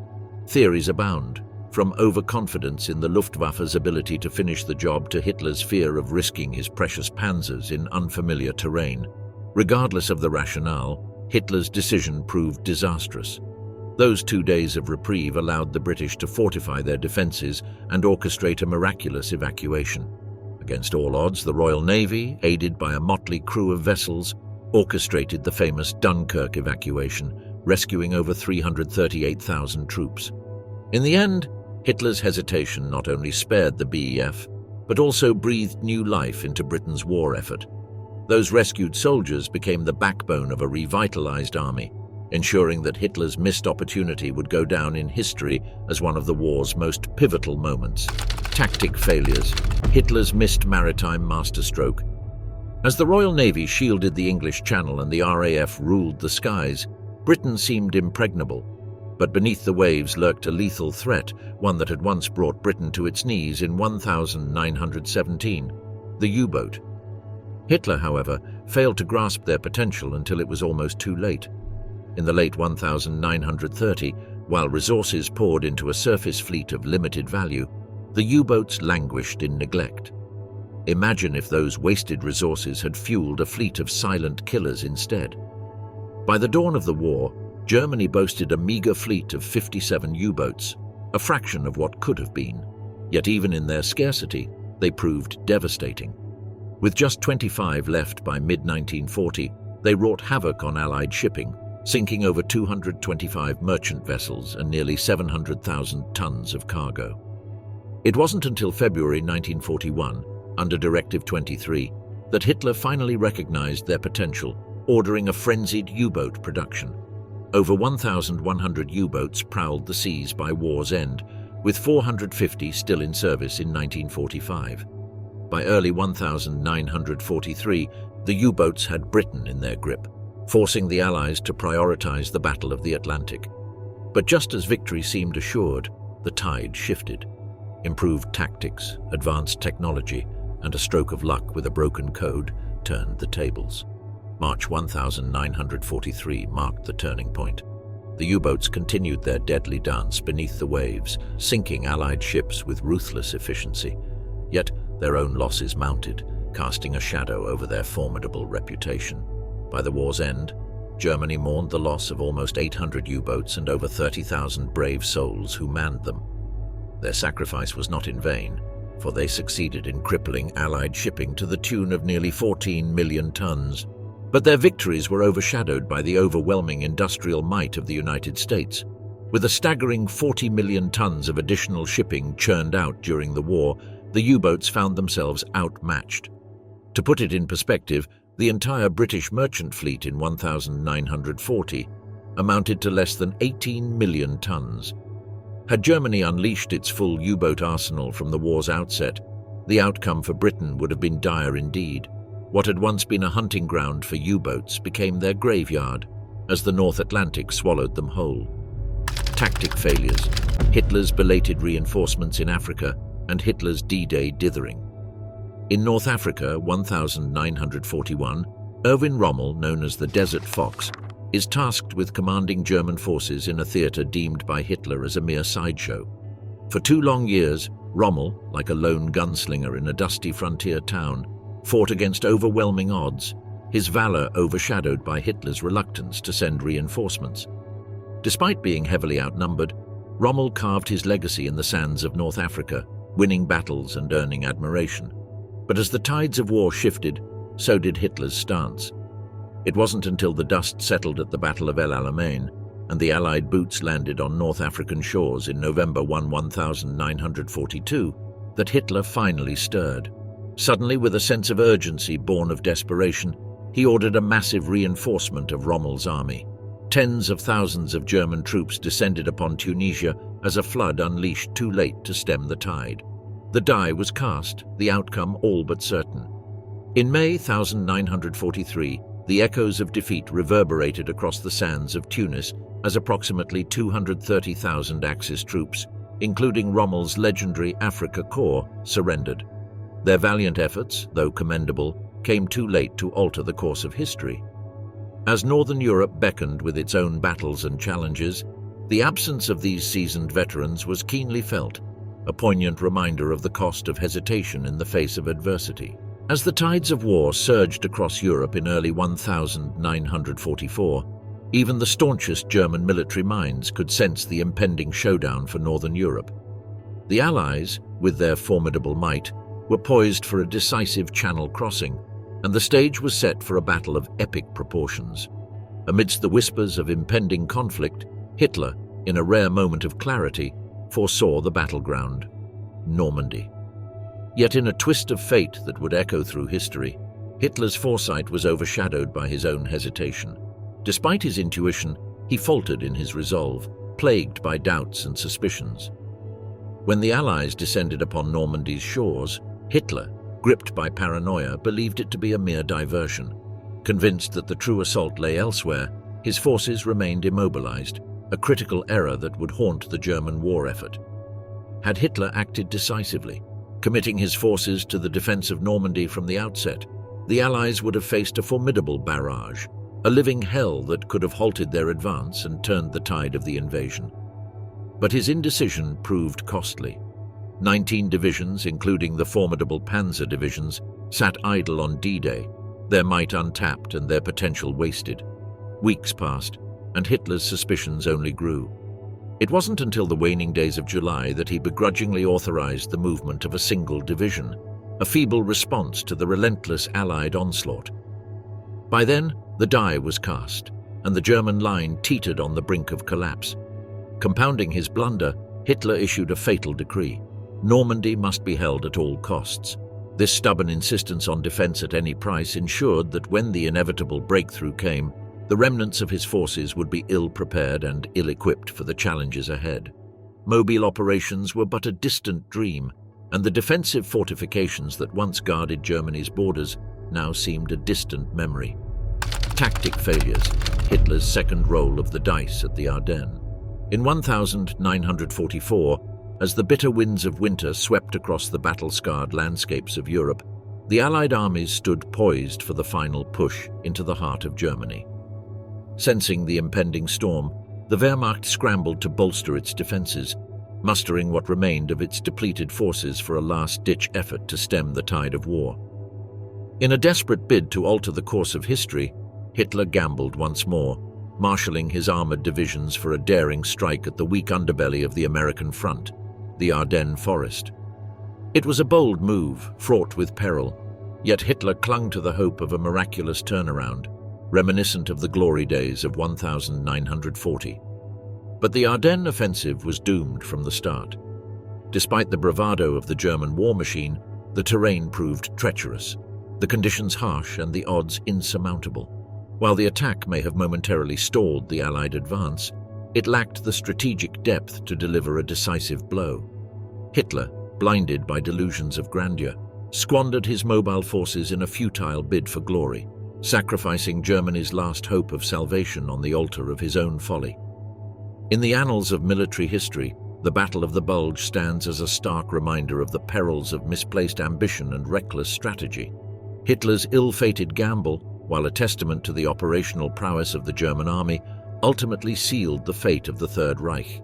Theories abound, from overconfidence in the Luftwaffe's ability to finish the job to Hitler's fear of risking his precious panzers in unfamiliar terrain. Regardless of the rationale, Hitler's decision proved disastrous. Those 2 days of reprieve allowed the British to fortify their defences and orchestrate a miraculous evacuation. Against all odds, the Royal Navy, aided by a motley crew of vessels, orchestrated the famous Dunkirk evacuation, rescuing over 338,000 troops. In the end, Hitler's hesitation not only spared the BEF, but also breathed new life into Britain's war effort. Those rescued soldiers became the backbone of a revitalized army, ensuring that Hitler's missed opportunity would go down in history as one of the war's most pivotal moments. Tactic failures. Hitler's missed maritime masterstroke. As the Royal Navy shielded the English Channel and the RAF ruled the skies, Britain seemed impregnable. But beneath the waves lurked a lethal threat, one that had once brought Britain to its knees in 1917, the U-boat. Hitler, however, failed to grasp their potential until it was almost too late. In the late 1930, while resources poured into a surface fleet of limited value, the U-boats languished in neglect. Imagine if those wasted resources had fueled a fleet of silent killers instead. By the dawn of the war, Germany boasted a meager fleet of 57 U-boats, a fraction of what could have been. Yet even in their scarcity, they proved devastating. With just 25 left by mid-1940, they wrought havoc on Allied shipping, sinking over 225 merchant vessels and nearly 700,000 tons of cargo. It wasn't until February 1941, under Directive 23, that Hitler finally recognized their potential, ordering a frenzied U-boat production. Over 1,100 U-boats prowled the seas by war's end, with 450 still in service in 1945. By early 1943, the U-boats had Britain in their grip, forcing the Allies to prioritize the Battle of the Atlantic. But just as victory seemed assured, the tide shifted. Improved tactics, advanced technology, and a stroke of luck with a broken code turned the tables. March 1943 marked the turning point. The U-boats continued their deadly dance beneath the waves, sinking Allied ships with ruthless efficiency. Yet their own losses mounted, casting a shadow over their formidable reputation. By the war's end, Germany mourned the loss of almost 800 U-boats and over 30,000 brave souls who manned them. Their sacrifice was not in vain, for they succeeded in crippling Allied shipping to the tune of nearly 14 million tons. But their victories were overshadowed by the overwhelming industrial might of the United States. With a staggering 40 million tons of additional shipping churned out during the war, the U-boats found themselves outmatched. To put it in perspective, the entire British merchant fleet in 1940 amounted to less than 18 million tons. Had Germany unleashed its full U-boat arsenal from the war's outset, the outcome for Britain would have been dire indeed. What had once been a hunting ground for U-boats became their graveyard, as the North Atlantic swallowed them whole. Tactic failures, Hitler's belated reinforcements in Africa, and Hitler's D-Day Dithering. In North Africa, 1941, Erwin Rommel, known as the Desert Fox, is tasked with commanding German forces in a theatre deemed by Hitler as a mere sideshow. For 2 long years, Rommel, like a lone gunslinger in a dusty frontier town, fought against overwhelming odds, his valor overshadowed by Hitler's reluctance to send reinforcements. Despite being heavily outnumbered, Rommel carved his legacy in the sands of North Africa, winning battles and earning admiration. But as the tides of war shifted, so did Hitler's stance. It wasn't until the dust settled at the Battle of El Alamein and the Allied boots landed on North African shores in November 1942 that Hitler finally stirred. Suddenly, with a sense of urgency born of desperation, he ordered a massive reinforcement of Rommel's army. Tens of thousands of German troops descended upon Tunisia as a flood unleashed too late to stem the tide. The die was cast, the outcome all but certain. In May 1943, the echoes of defeat reverberated across the sands of Tunis as approximately 230,000 Axis troops, including Rommel's legendary Afrika Korps, surrendered. Their valiant efforts, though commendable, came too late to alter the course of history. As Northern Europe beckoned with its own battles and challenges, the absence of these seasoned veterans was keenly felt, a poignant reminder of the cost of hesitation in the face of adversity. As the tides of war surged across Europe in early 1944, even the staunchest German military minds could sense the impending showdown for Northern Europe. The Allies, with their formidable might, were poised for a decisive channel crossing, and the stage was set for a battle of epic proportions. Amidst the whispers of impending conflict, Hitler, in a rare moment of clarity, foresaw the battleground: Normandy. Yet in a twist of fate that would echo through history, Hitler's foresight was overshadowed by his own hesitation. Despite his intuition, he faltered in his resolve, plagued by doubts and suspicions. When the Allies descended upon Normandy's shores, Hitler, gripped by paranoia, believed it to be a mere diversion. Convinced that the true assault lay elsewhere, his forces remained immobilized, a critical error that would haunt the German war effort. Had Hitler acted decisively, committing his forces to the defense of Normandy from the outset, the Allies would have faced a formidable barrage, a living hell that could have halted their advance and turned the tide of the invasion. But his indecision proved costly. 19 divisions, including the formidable panzer divisions, sat idle on D-Day, their might untapped and their potential wasted. Weeks passed, and Hitler's suspicions only grew. It wasn't until the waning days of July that he begrudgingly authorized the movement of a single division, a feeble response to the relentless Allied onslaught. By then, the die was cast, and the German line teetered on the brink of collapse. Compounding his blunder, Hitler issued a fatal decree: Normandy must be held at all costs. This stubborn insistence on defense at any price ensured that when the inevitable breakthrough came, the remnants of his forces would be ill-prepared and ill-equipped for the challenges ahead. Mobile operations were but a distant dream, and the defensive fortifications that once guarded Germany's borders now seemed a distant memory. Tactic failures, Hitler's second roll of the dice at the Ardennes. In 1944, as the bitter winds of winter swept across the battle-scarred landscapes of Europe, the Allied armies stood poised for the final push into the heart of Germany. Sensing the impending storm, the Wehrmacht scrambled to bolster its defenses, mustering what remained of its depleted forces for a last-ditch effort to stem the tide of war. In a desperate bid to alter the course of history, Hitler gambled once more, marshalling his armored divisions for a daring strike at the weak underbelly of the American front, the Ardennes forest. It was a bold move, fraught with peril, yet Hitler clung to the hope of a miraculous turnaround, reminiscent of the glory days of 1940. But the Ardennes offensive was doomed from the start. Despite the bravado of the German war machine, the terrain proved treacherous, the conditions harsh and the odds insurmountable. While the attack may have momentarily stalled the Allied advance, it lacked the strategic depth to deliver a decisive blow. Hitler, blinded by delusions of grandeur, squandered his mobile forces in a futile bid for glory, sacrificing Germany's last hope of salvation on the altar of his own folly. In the annals of military history, the Battle of the Bulge stands as a stark reminder of the perils of misplaced ambition and reckless strategy. Hitler's ill-fated gamble, while a testament to the operational prowess of the German army, ultimately sealed the fate of the Third Reich.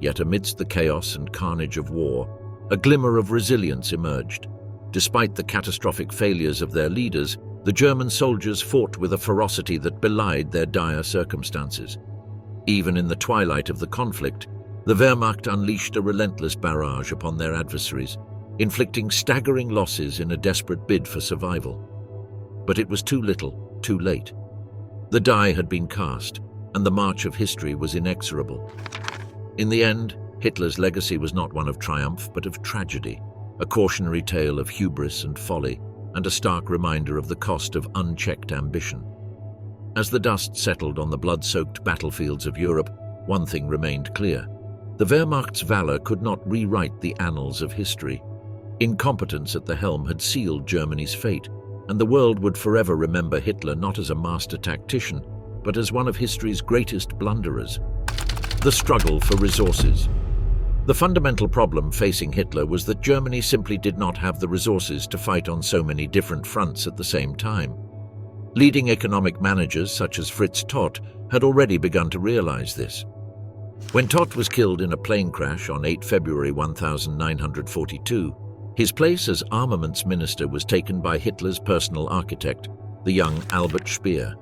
Yet amidst the chaos and carnage of war, a glimmer of resilience emerged. Despite the catastrophic failures of their leaders, the German soldiers fought with a ferocity that belied their dire circumstances. Even in the twilight of the conflict, the Wehrmacht unleashed a relentless barrage upon their adversaries, inflicting staggering losses in a desperate bid for survival. But it was too little, too late. The die had been cast, and the march of history was inexorable. In the end, Hitler's legacy was not one of triumph, but of tragedy, a cautionary tale of hubris and folly, and a stark reminder of the cost of unchecked ambition. As the dust settled on the blood-soaked battlefields of Europe, one thing remained clear. The Wehrmacht's valor could not rewrite the annals of history. Incompetence at the helm had sealed Germany's fate, and the world would forever remember Hitler not as a master tactician, but as one of history's greatest blunderers. The struggle for resources. The fundamental problem facing Hitler was that Germany simply did not have the resources to fight on so many different fronts at the same time. Leading economic managers such as Fritz Todt had already begun to realize this. When Todt was killed in a plane crash on 8 February 1942, his place as armaments minister was taken by Hitler's personal architect, the young Albert Speer.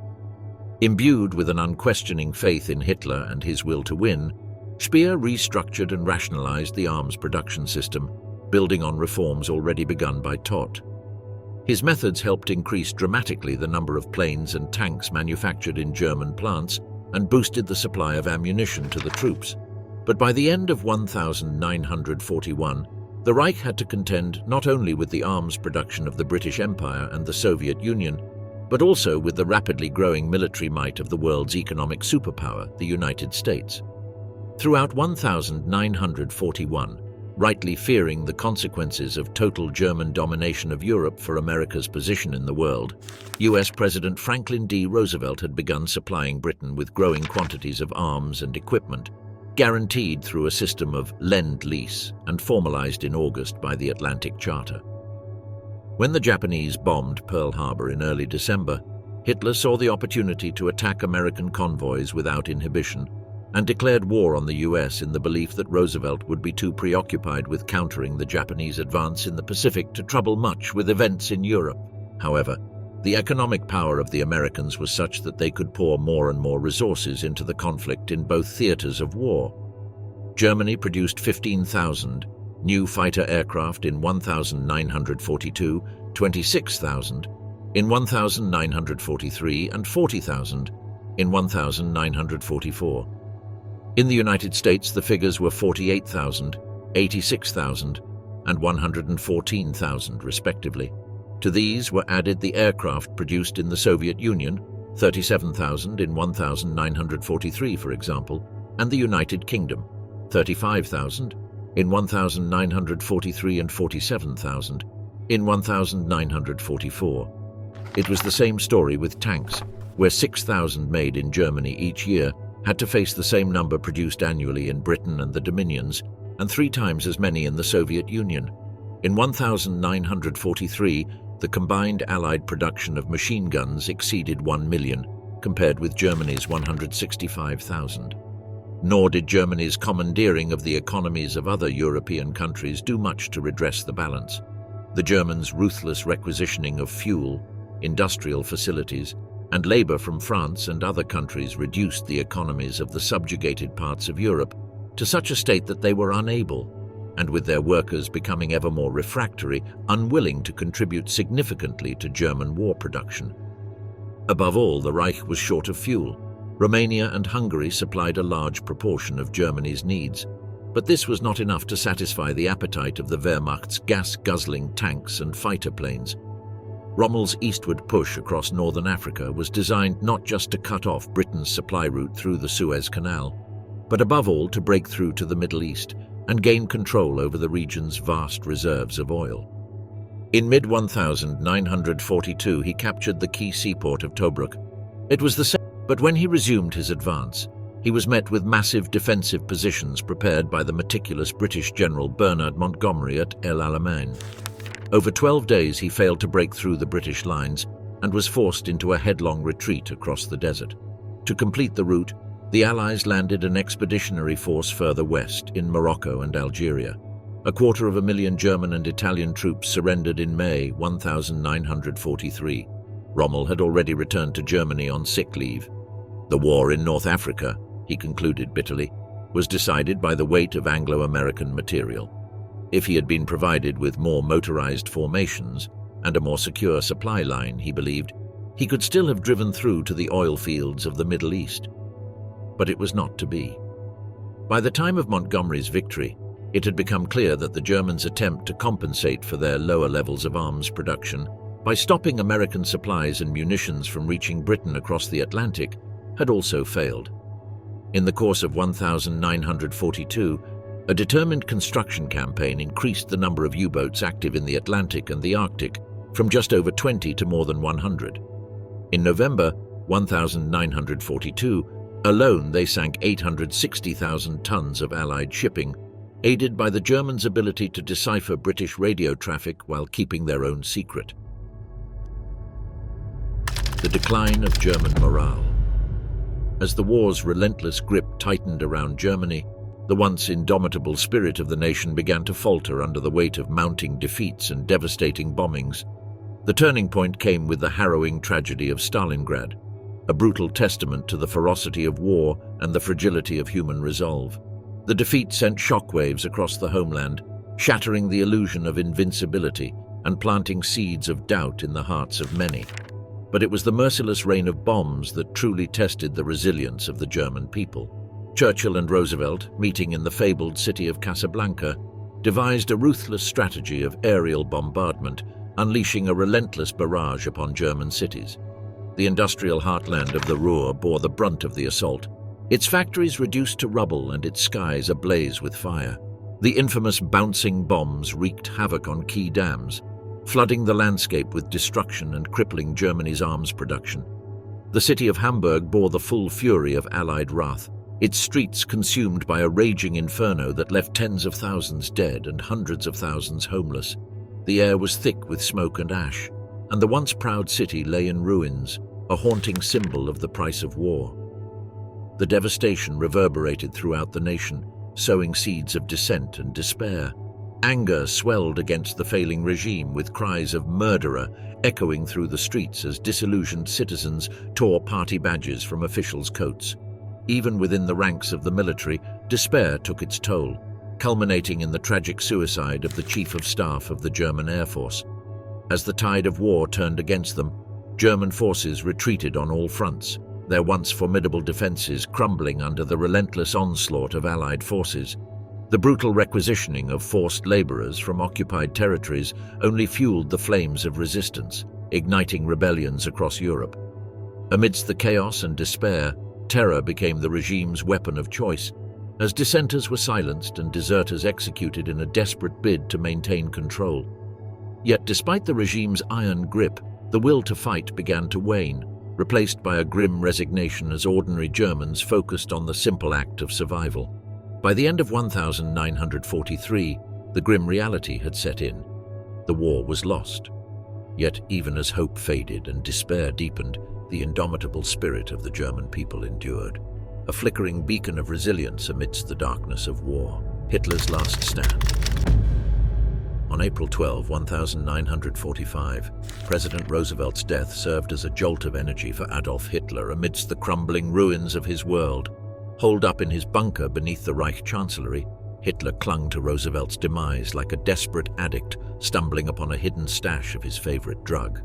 Imbued with an unquestioning faith in Hitler and his will to win, Speer restructured and rationalized the arms production system, building on reforms already begun by Todt. His methods helped increase dramatically the number of planes and tanks manufactured in German plants and boosted the supply of ammunition to the troops. But by the end of 1941, the Reich had to contend not only with the arms production of the British Empire and the Soviet Union, but also with the rapidly growing military might of the world's economic superpower, the United States. Throughout 1941, rightly fearing the consequences of total German domination of Europe for America's position in the world, US President Franklin D. Roosevelt had begun supplying Britain with growing quantities of arms and equipment, guaranteed through a system of lend-lease and formalized in August by the Atlantic Charter. When the Japanese bombed Pearl Harbor in early December, Hitler saw the opportunity to attack American convoys without inhibition and declared war on the US in the belief that Roosevelt would be too preoccupied with countering the Japanese advance in the Pacific to trouble much with events in Europe. However, the economic power of the Americans was such that they could pour more and more resources into the conflict in both theaters of war. Germany produced 15,000 new fighter aircraft in 1942, 26,000 in 1943, and 40,000 in 1944. In the United States, the figures were 48,000, 86,000, and 114,000, respectively. To these were added the aircraft produced in the Soviet Union, 37,000 in 1943, for example, and the United Kingdom, 35,000 in 1943 and 47,000 in 1944. It was the same story with tanks, where 6,000 made in Germany each year had to face the same number produced annually in Britain and the Dominions, and 3 times as many in the Soviet Union. In 1943, the combined Allied production of machine guns exceeded 1 million, compared with Germany's 165,000. Nor did Germany's commandeering of the economies of other European countries do much to redress the balance. The Germans' ruthless requisitioning of fuel, industrial facilities, and labor from France and other countries reduced the economies of the subjugated parts of Europe to such a state that they were unable, and with their workers becoming ever more refractory, unwilling to contribute significantly to German war production. Above all, the Reich was short of fuel. Romania and Hungary supplied a large proportion of Germany's needs, but this was not enough to satisfy the appetite of the Wehrmacht's gas-guzzling tanks and fighter planes. Rommel's eastward push across northern Africa was designed not just to cut off Britain's supply route through the Suez Canal, but above all to break through to the Middle East and gain control over the region's vast reserves of oil. In mid-1942, he captured the key seaport of Tobruk. It was the same, but when he resumed his advance, he was met with massive defensive positions prepared by the meticulous British General Bernard Montgomery at El Alamein. Over 12 days he failed to break through the British lines and was forced into a headlong retreat across the desert. To complete the route, the Allies landed an expeditionary force further west in Morocco and Algeria. 250,000 German and Italian troops surrendered in May 1943. Rommel had already returned to Germany on sick leave. The war in North Africa, he concluded bitterly, was decided by the weight of Anglo-American material. If he had been provided with more motorized formations and a more secure supply line, he believed, he could still have driven through to the oil fields of the Middle East. But it was not to be. By the time of Montgomery's victory, it had become clear that the Germans' attempt to compensate for their lower levels of arms production by stopping American supplies and munitions from reaching Britain across the Atlantic, had also failed. In the course of 1942, a determined construction campaign increased the number of U-boats active in the Atlantic and the Arctic from just over 20 to more than 100. In November 1942, alone they sank 860,000 tons of Allied shipping, aided by the Germans' ability to decipher British radio traffic while keeping their own secret. The decline of German morale. As the war's relentless grip tightened around Germany, the once indomitable spirit of the nation began to falter under the weight of mounting defeats and devastating bombings. The turning point came with the harrowing tragedy of Stalingrad, a brutal testament to the ferocity of war and the fragility of human resolve. The defeat sent shockwaves across the homeland, shattering the illusion of invincibility and planting seeds of doubt in the hearts of many. But it was the merciless rain of bombs that truly tested the resilience of the German people. Churchill and Roosevelt, meeting in the fabled city of Casablanca, devised a ruthless strategy of aerial bombardment, unleashing a relentless barrage upon German cities. The industrial heartland of the Ruhr bore the brunt of the assault, its factories reduced to rubble and its skies ablaze with fire. The infamous bouncing bombs wreaked havoc on key dams, flooding the landscape with destruction and crippling Germany's arms production. The city of Hamburg bore the full fury of Allied wrath, its streets consumed by a raging inferno that left tens of thousands dead and hundreds of thousands homeless. The air was thick with smoke and ash, and the once proud city lay in ruins, a haunting symbol of the price of war. The devastation reverberated throughout the nation, sowing seeds of dissent and despair. Anger swelled against the failing regime, with cries of "murderer" echoing through the streets as disillusioned citizens tore party badges from officials' coats. Even within the ranks of the military, despair took its toll, culminating in the tragic suicide of the Chief of Staff of the German Air Force. As the tide of war turned against them, German forces retreated on all fronts, their once formidable defenses crumbling under the relentless onslaught of Allied forces. The brutal requisitioning of forced laborers from occupied territories only fueled the flames of resistance, igniting rebellions across Europe. Amidst the chaos and despair, terror became the regime's weapon of choice, as dissenters were silenced and deserters executed in a desperate bid to maintain control. Yet despite the regime's iron grip, the will to fight began to wane, replaced by a grim resignation as ordinary Germans focused on the simple act of survival. By the end of 1943, the grim reality had set in. The war was lost. Yet even as hope faded and despair deepened, the indomitable spirit of the German people endured, a flickering beacon of resilience amidst the darkness of war. Hitler's last stand. On April 12, 1945, President Roosevelt's death served as a jolt of energy for Adolf Hitler amidst the crumbling ruins of his world. Holed up in his bunker beneath the Reich Chancellery, Hitler clung to Roosevelt's demise like a desperate addict stumbling upon a hidden stash of his favorite drug.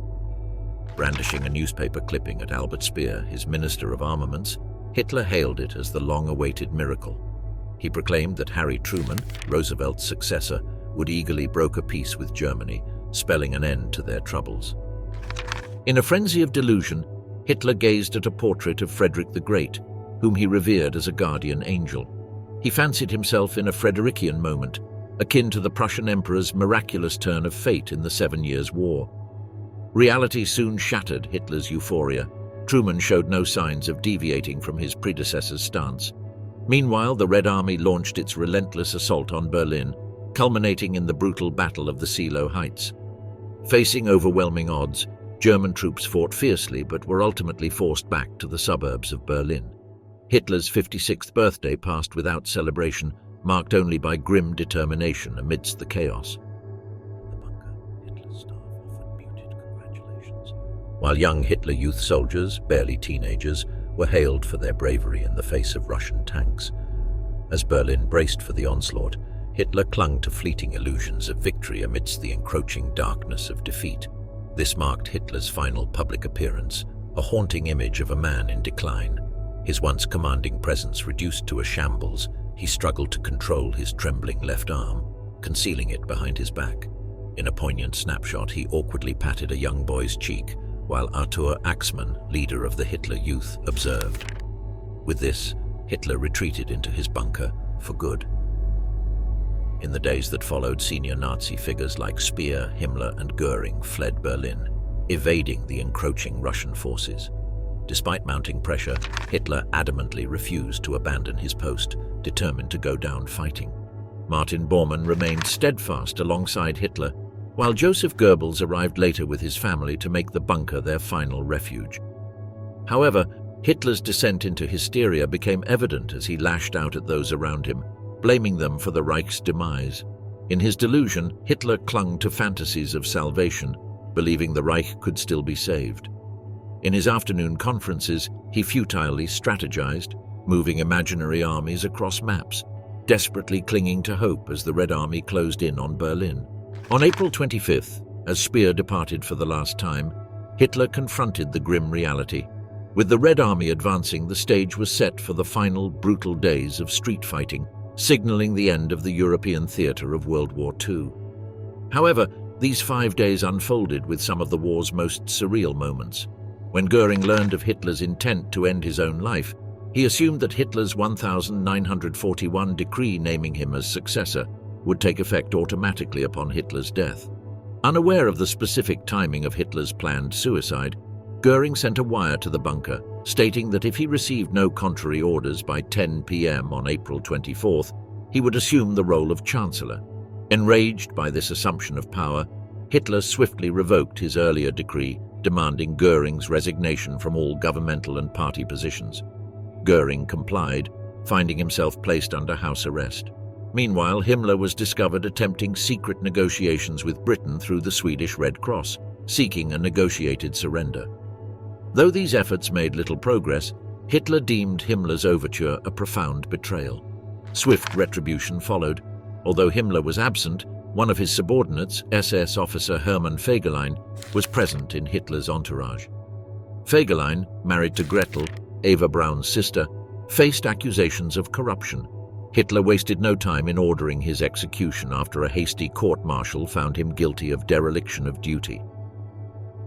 Brandishing a newspaper clipping at Albert Speer, his Minister of Armaments, Hitler hailed it as the long-awaited miracle. He proclaimed that Harry Truman, Roosevelt's successor, would eagerly broker peace with Germany, spelling an end to their troubles. In a frenzy of delusion, Hitler gazed at a portrait of Frederick the Great, whom he revered as a guardian angel. He fancied himself in a Frederikian moment, akin to the Prussian Emperor's miraculous turn of fate in the 7 Years' War. Reality soon shattered Hitler's euphoria. Truman showed no signs of deviating from his predecessor's stance. Meanwhile, the Red Army launched its relentless assault on Berlin, culminating in the brutal Battle of the Seelow Heights. Facing overwhelming odds, German troops fought fiercely but were ultimately forced back to the suburbs of Berlin. Hitler's 56th birthday passed without celebration, marked only by grim determination amidst the chaos. In the bunker, Hitler's staff offered muted congratulations, while young Hitler Youth soldiers, barely teenagers, were hailed for their bravery in the face of Russian tanks. As Berlin braced for the onslaught, Hitler clung to fleeting illusions of victory amidst the encroaching darkness of defeat. This marked Hitler's final public appearance, a haunting image of a man in decline. His once commanding presence reduced to a shambles, he struggled to control his trembling left arm, concealing it behind his back. In a poignant snapshot, he awkwardly patted a young boy's cheek, while Arthur Axmann, leader of the Hitler Youth, observed. With this, Hitler retreated into his bunker for good. In the days that followed, senior Nazi figures like Speer, Himmler, and Goering fled Berlin, evading the encroaching Russian forces. Despite mounting pressure, Hitler adamantly refused to abandon his post, determined to go down fighting. Martin Bormann remained steadfast alongside Hitler, while Joseph Goebbels arrived later with his family to make the bunker their final refuge. However, Hitler's descent into hysteria became evident as he lashed out at those around him, blaming them for the Reich's demise. In his delusion, Hitler clung to fantasies of salvation, believing the Reich could still be saved. In his afternoon conferences, he futilely strategized, moving imaginary armies across maps, desperately clinging to hope as the Red Army closed in on Berlin. On April 25th, as Speer departed for the last time, Hitler confronted the grim reality. With the Red Army advancing, the stage was set for the final brutal days of street fighting, signaling the end of the European theater of World War II. However, these 5 days unfolded with some of the war's most surreal moments. When Goering learned of Hitler's intent to end his own life, he assumed that Hitler's 1941 decree naming him as successor would take effect automatically upon Hitler's death. Unaware of the specific timing of Hitler's planned suicide, Goering sent a wire to the bunker, stating that if he received no contrary orders by 10 p.m. on April 24th, he would assume the role of Chancellor. Enraged by this assumption of power, Hitler swiftly revoked his earlier decree, demanding Goering's resignation from all governmental and party positions. Goering complied, finding himself placed under house arrest. Meanwhile, Himmler was discovered attempting secret negotiations with Britain through the Swedish Red Cross, seeking a negotiated surrender. Though these efforts made little progress, Hitler deemed Himmler's overture a profound betrayal. Swift retribution followed. Although Himmler was absent, one of his subordinates, SS officer Hermann Fegelein, was present in Hitler's entourage. Fegelein, married to Gretel, Eva Braun's sister, faced accusations of corruption. Hitler wasted no time in ordering his execution after a hasty court-martial found him guilty of dereliction of duty.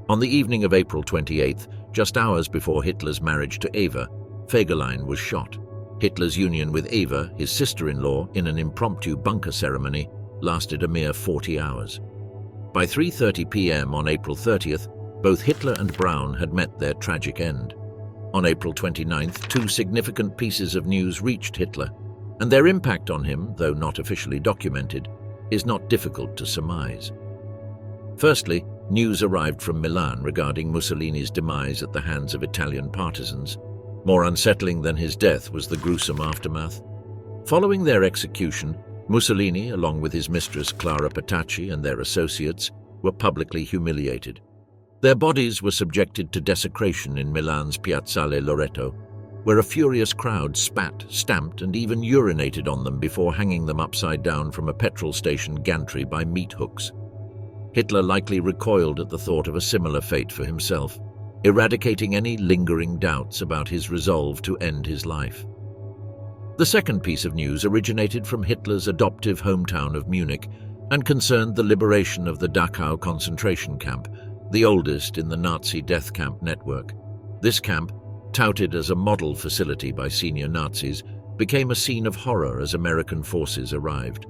On the evening of April 28th, just hours before Hitler's marriage to Eva, Fegelein was shot. Hitler's union with Eva, his sister-in-law, in an impromptu bunker ceremony, lasted a mere 40 hours. By 3:30 p.m. on April 30th, both Hitler and Braun had met their tragic end. On April 29th, two significant pieces of news reached Hitler, and their impact on him, though not officially documented, is not difficult to surmise. Firstly, news arrived from Milan regarding Mussolini's demise at the hands of Italian partisans. More unsettling than his death was the gruesome aftermath. Following their execution, Mussolini, along with his mistress Clara Petacci and their associates, were publicly humiliated. Their bodies were subjected to desecration in Milan's Piazzale Loreto, where a furious crowd spat, stamped, and even urinated on them before hanging them upside down from a petrol station gantry by meat hooks. Hitler likely recoiled at the thought of a similar fate for himself, eradicating any lingering doubts about his resolve to end his life. The second piece of news originated from Hitler's adoptive hometown of Munich and concerned the liberation of the Dachau concentration camp, the oldest in the Nazi death camp network. This camp, touted as a model facility by senior Nazis, became a scene of horror as American forces arrived.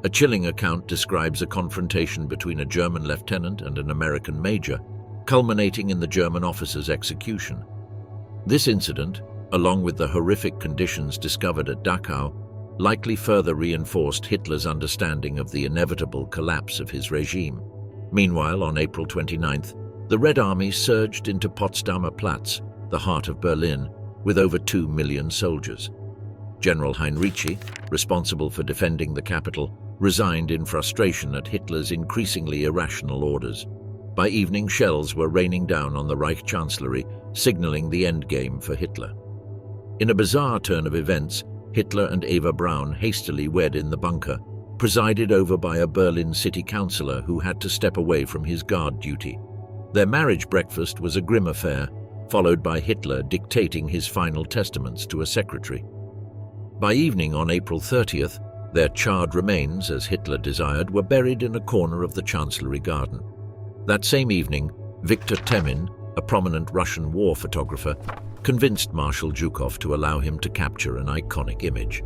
A chilling account describes a confrontation between a German lieutenant and an American major, culminating in the German officer's execution. This incident, along with the horrific conditions discovered at Dachau, likely further reinforced Hitler's understanding of the inevitable collapse of his regime. Meanwhile, on April 29th, the Red Army surged into Potsdamer Platz, the heart of Berlin, with over 2 million soldiers. General Heinrici, responsible for defending the capital, resigned in frustration at Hitler's increasingly irrational orders. By evening, shells were raining down on the Reich Chancellery, signaling the endgame for Hitler. In a bizarre turn of events, Hitler and Eva Braun hastily wed in the bunker, presided over by a Berlin city councillor who had to step away from his guard duty. Their marriage breakfast was a grim affair, followed by Hitler dictating his final testaments to a secretary. By evening on April 30th, Their charred remains, as Hitler desired, were buried in a corner of the Chancellery garden. That same evening, Viktor Temin, a prominent Russian war photographer, convinced Marshal Zhukov to allow him to capture an iconic image,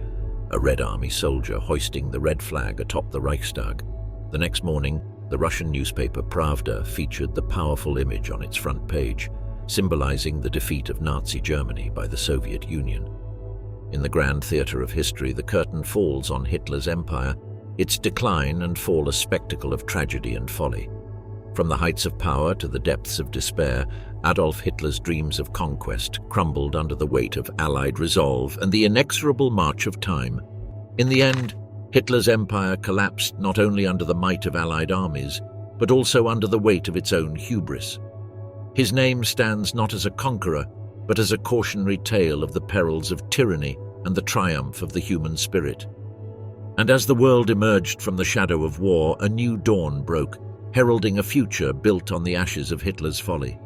a Red Army soldier hoisting the red flag atop the Reichstag. The next morning, the Russian newspaper Pravda featured the powerful image on its front page, symbolizing the defeat of Nazi Germany by the Soviet Union. In the grand theater of history, the curtain falls on Hitler's empire, its decline and fall a spectacle of tragedy and folly. From the heights of power to the depths of despair, Adolf Hitler's dreams of conquest crumbled under the weight of Allied resolve and the inexorable march of time. In the end, Hitler's empire collapsed not only under the might of Allied armies, but also under the weight of its own hubris. His name stands not as a conqueror, but as a cautionary tale of the perils of tyranny and the triumph of the human spirit. And as the world emerged from the shadow of war, a new dawn broke, heralding a future built on the ashes of Hitler's folly.